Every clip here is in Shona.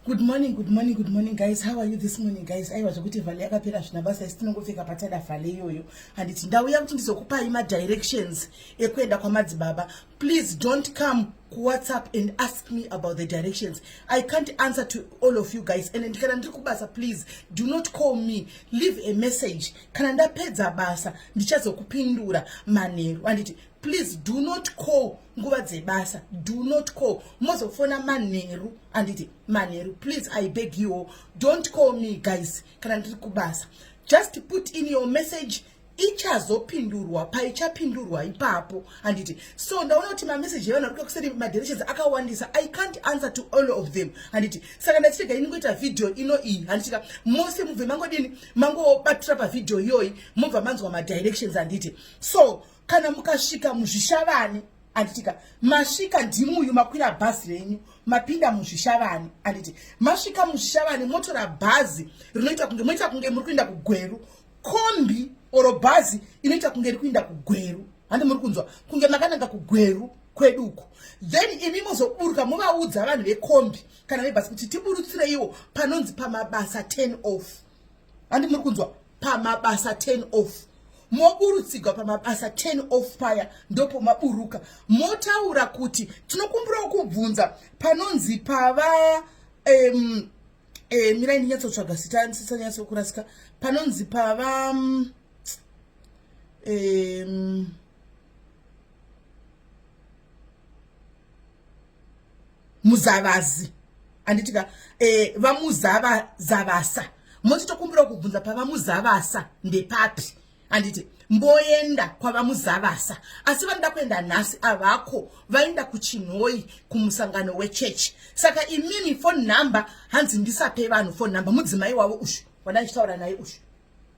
Good morning, guys. How are you this morning, guys? I was kuti vale yakapera zvinabasa isitinongofika patada vale iyoyo handiti ndauya kuti ndizokupai madirections ekuenda kwamadzibaba. Please don't come WhatsApp and ask me about the directions. I can't answer to all of you guys. And ndikana ndiri kubasa, please do not call me. Leave a message. Kana ndapedza basa ndichazokupindura manheru. Handiti please do not call nguva dzebasa. Do not call. Mozofona manheru. Handiti manheru. Please, I beg you, don't call me, guys. Kana ndiri kubasa. Just put in your message. Ichazopindurwa paichapindurwa ipapo handiti. So ndaona kuti mamessage yavana vari kuseri madirections akawandisa. I can't answer to all of them handiti. Saka ndatirega ini ngoita video ino iyi handitika mose mubve mangodini mangobatira pavidhio iyoyi mubva manzwa madirections handiti. So kana mukasvika muzvishavani handitika masvika ndimuyu makwira bhazi renyu mapinda muzvishavani handiti. Masvika muzvishavani motora bhazi rinoita kunge muri kuenda kugweru, kombi oro bhazi inoita kunge iri kuenda kugweru. Handi muri kunzwa kunge makananga kugweru kweduko. Then imi mozoburuka muvaudza vanhu vekombi kana vebhazi kuti tiburutsire iwo panonzi pamabasa 10 off. Handi muri kunzwa pamabasa 10 off. Moburutsigwa pamabasa 10 off paya ndopo maburuka. Motaura kuti tinokumbura kubvunza panonzi pava mirai ndinyatsvotsvaga zita ndisanyatsokurasika. Panonzi pava muzavazi handitika vamuzavazavasa. Motitokumbura kubvunza pavamuzavasa ndepapi handiti mboenda kwavamuzavasa. Asi vanoda kuenda nhasi avako vaenda kuchinhoi kumusangano wechechi. Saka imimi phone number hanzi ndisape vanhu phone number. Mudzimai wavo ushu wandandichitaura naye ushu.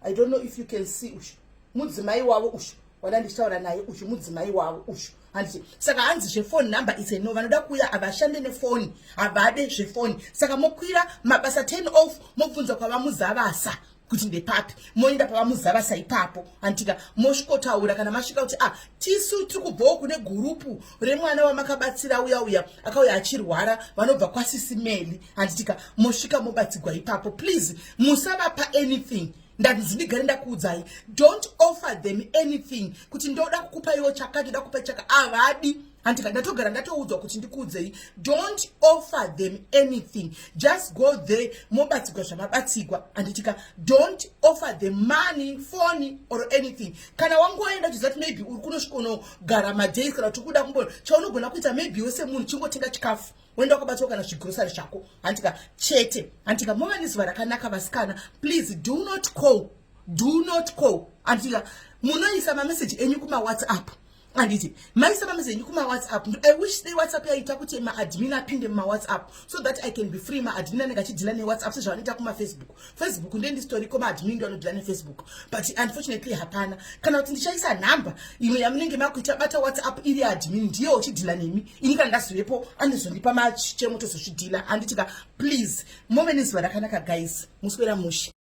I don't know if you can see ushu. Mudzimai wavo ushu wandandichitaura naye ushu. Mudzimai wavo ushu handiti. Saka hanzi zvephone number ise no vanoda kuuya avashande nefoni avade zvefoni. Saka mokwira mabasa 10 off mobvunza kwavamuzavasa kuti ndepapi. Moenda pavamuzavasa ipapo handika mosvikotaura kana masvika kuti tisu tiri kubvawo kune gurupu remwana wamakabatsira uya akauya achirwara vanobva kwaSIS MELLY handitika mosvika mobatsigwa ipapo. Please musavapa anything. Ndanzi ndigare ndakuudzai, don't offer them anything kuti ndoda kukupa iwo chakati ndoda kukupa chaka avadi handika. Ndatogara ndatoudzwa kuti ndikuudzei, don't offer them anything. Just go there mobatsigwa zvamabatsigwa handitika. Don't offer them money, phone or anything. Kana wangoenda kuti maybe uri kunosvika unogara madays kana kuti kuda kumbo chaunogona kuita maybe wese munhu chingotenga chikafu wenda kubatswa kana zvigrosari zvako handika chete handika. Mova nezuva rakanaka vasikana. Please do not call handika. Munoisa mamessage enyu kuma WhatsApp handiti. Maisa mamessage enyu kuma WhatsApp. I wish the WhatsApp yaita kuti maadmin apinde muma WhatsApp so that I can be free. Maadmin anenge achidhila neWhatsApp sezvanoita kuma Facebook ndendi story koma admin ndo anodhila neFacebook, but unfortunately hapana. Kana kuti ndichaisa number imwe yamunenge makuita bata WhatsApp iri admin ndiyo uchidhila nemi ini kana ndasirepo andizondipa machemoto zozvidhila handitika. Please move nezuva rakanaka guys, muswera mushi.